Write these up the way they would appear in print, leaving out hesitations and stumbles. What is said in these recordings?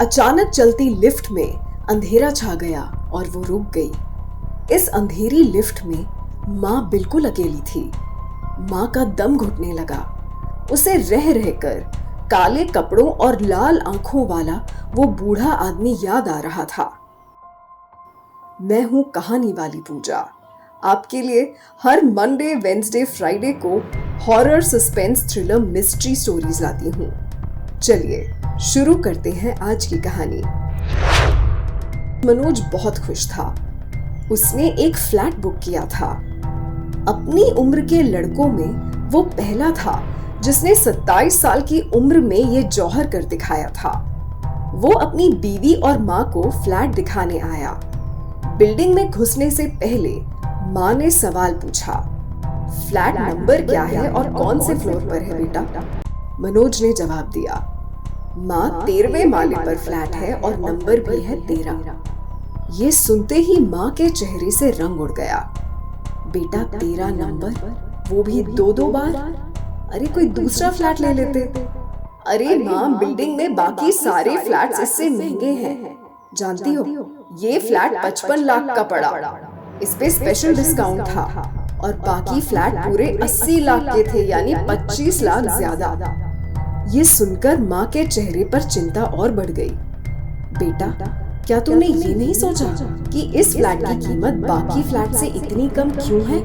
अचानक चलती लिफ्ट में अंधेरा छा गया और वो रुक गई। इस अंधेरी लिफ्ट में माँ बिल्कुल अकेली थी। माँ का दम घुटने लगा। उसे रह रहकर काले कपड़ों और लाल आंखों वाला वो बूढ़ा आदमी याद आ रहा था। मैं हूं कहानी वाली पूजा। आपके लिए हर मंडे, वेंसडे, फ्राइडे को horror, suspense, thriller, mystery stories लाती हूँ। चलिए शुरू करते हैं आज की कहानी। मनोज बहुत खुश था। उसने एक फ्लैट बुक किया था। अपनी उम्र के लड़कों में वो पहला था जिसने 27 साल की उम्र में ये जौहर कर दिखाया था। वो अपनी बीवी और माँ को फ्लैट दिखाने आया। बिल्डिंग में घुसने से पहले माँ ने सवाल पूछा, फ्लैट नंबर क्या है और कौन से फ्लोर पर है बेटा? मनोज ने जवाब दिया, माँ 13वें माले पर फ्लैट है और नंबर भी है 13। ये सुनते ही माँ के चेहरे से रंग उड़ गया। बेटा 13 नंबर, वो भी दो बार? अरे कोई दूसरा फ्लैट ले लेते। अरे माँ, बिल्डिंग में बाकी सारे फ्लैट्स इससे महंगे हैं। जानती हो, ये फ्लैट 55 लाख का पड़ा। इस पे स्पेशल डिस्काउंट था और बाकी फ्लैट पूरे 80 लाख के थे, यानी 25 लाख ज्यादा। ये सुनकर माँ के चेहरे पर चिंता और बढ़ गई। बेटा, क्या तूने ये नहीं सोचा कि इस फ्लैट की कीमत बाकी फ्लैट से इतनी कम क्यों है?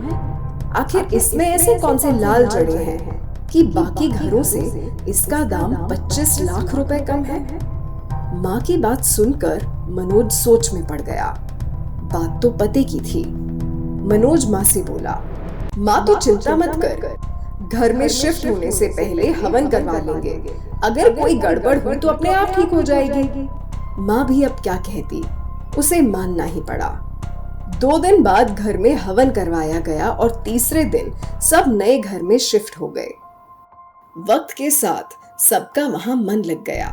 आखिर इसमें ऐसे कौन से लाल जड़े हैं कि बाकी घरों से इसका दाम 25 लाख रुपए कम है? माँ की बात सुनकर मनोज सोच में पड़ गया। बात तो पते की थी। मनोज माँ से बोला, माँ तो चिंता मत कर, घर में शिफ्ट होने से पहले हवन करवा लेंगे। अगर कोई गड़बड़ हुई तो अपने आप ठीक हो जाएगी। माँ भी अब क्या कहती, उसे मानना ही पड़ा। 2 दिन बाद घर में हवन करवाया गया और तीसरे दिन सब नए घर में शिफ्ट हो गए। वक्त के साथ सबका वहां मन लग गया।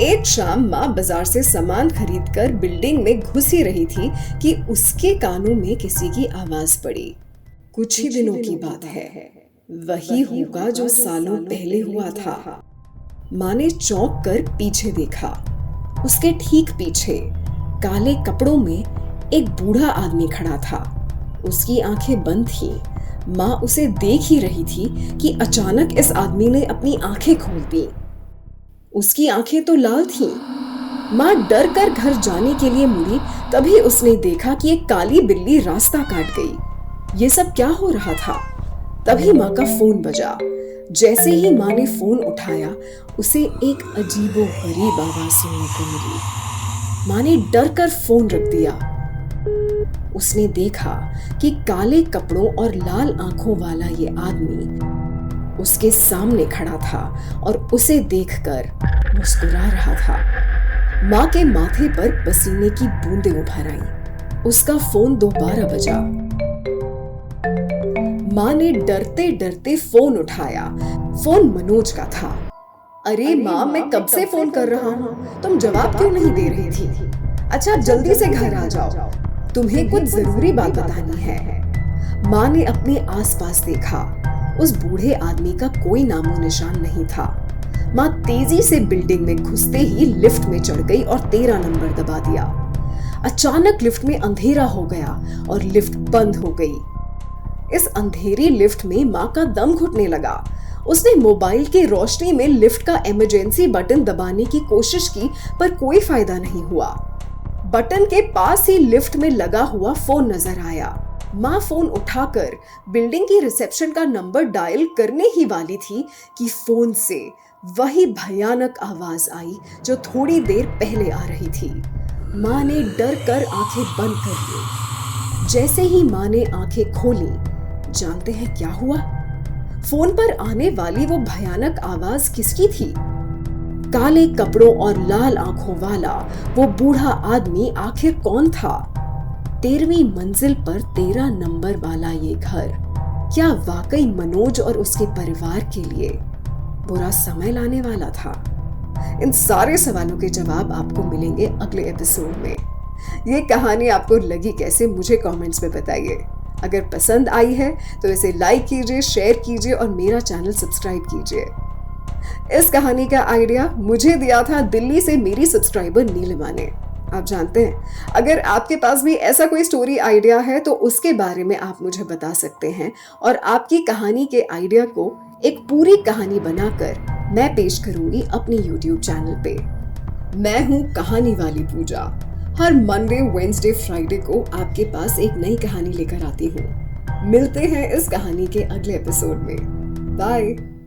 एक शाम माँ बाजार से सामान खरीदकर बिल्डिंग में घुस ही रही थी कि उसके कानों में किसी की आवाज पड़ी। कुछ ही दिनों की बात है, वही होगा जो सालों पहले हुआ था। माँ ने चौंक कर पीछे देखा। उसके ठीक पीछे काले कपड़ों में एक बूढ़ा आदमी खड़ा था। उसकी आंखें बंद थीं। माँ उसे देख ही रही थी कि अचानक इस आदमी ने अपनी आंखें खोल दी। उसकी आंखें तो लाल थीं। माँ डर कर घर जाने के लिए मुड़ी, तभी उसने देखा कि एक काली बिल्ली रास्ता काट गई। ये सब क्या हो रहा था? तभी माँ का फोन बजा। जैसे ही माँ ने फोन उठाया, उसे एक अजीबोगरीब आवाज सुनने को मिली। माँ ने डर कर फोन रख दिया। उसने देखा कि काले कपड़ों और लाल आंखों वाला ये आदमी उसके सामने खड़ा था और उसे देखकर मुस्कुरा रहा था। माँ के माथे पर पसीने की बूंदें उभर आईं। उसका फोन दोबारा बजा। माँ ने डरते डरते फोन उठाया। फोन मनोज का था। अरे माँ, मैं कब से फोन कर रहा हूँ, तुम जवाब क्यों नहीं दे रही थी? अच्छा जल्दी से घर आ जाओ, तुम्हें कुछ जरूरी बात बतानी है। माँ ने अपने आसपास देखा। उस बूढ़े आदमी का कोई नामो निशान नहीं था। माँ तेजी से बिल्डिंग में घुसते ही लिफ्ट में चढ़ गई और 13 नंबर दबा दिया। अचानक लिफ्ट में अंधेरा हो गया और लिफ्ट बंद हो गई। इस अंधेरी लिफ्ट में माँ का दम घुटने लगा। उसने मोबाइल की रोशनी में लिफ्ट का इमरजेंसी बटन दबाने की कोशिश की, पर कोई फायदा नहीं हुआ। बटन के पास ही लिफ्ट में लगा हुआ फोन नजर आया। माँ फोन उठाकर बिल्डिंग की रिसेप्शन का नंबर डायल करने ही वाली थी कि फोन से वही भयानक आवाज आई जो थोड़ी देर पहले आ रही थी। माँ ने डर कर आंखें बंद कर ली। जैसे ही माँ ने आंखें खोली, जानते हैं क्या हुआ? फोन पर आने वाली वो भयानक आवाज किसकी थी? काले कपड़ों और लाल आंखों वाला वो बूढ़ा आदमी आखिर कौन था? 13वीं मंजिल पर 13 नंबर वाला ये घर क्या वाकई मनोज और उसके परिवार के लिए बुरा समय लाने वाला था? इन सारे सवालों के जवाब आपको मिलेंगे अगले एपिसोड में। ये कहानी आपको लगी कैसे, मुझे कमेंट्स में बताइए। अगर पसंद आई है तो इसे लाइक कीजिए, शेयर कीजिए और मेरा चैनल सब्सक्राइब कीजिए। इस कहानी का आइडिया मुझे दिया था दिल्ली से मेरी सब्सक्राइबर नीलिमा ने। आप जानते हैं, अगर आपके पास भी ऐसा कोई स्टोरी आइडिया है तो उसके बारे में आप मुझे बता सकते हैं और आपकी कहानी के आइडिया को एक पूरी कहानी बनाकर मैं पेश करूंगी अपनी YouTube चैनल पे। मैं हूँ कहानी वाली पूजा। हर मंडे, वेडनेसडे, फ्राइडे को आपके पास एक नई कहानी लेकर आती हूँ। मिलते हैं इस कहानी के अगले एपिसोड में। बाय।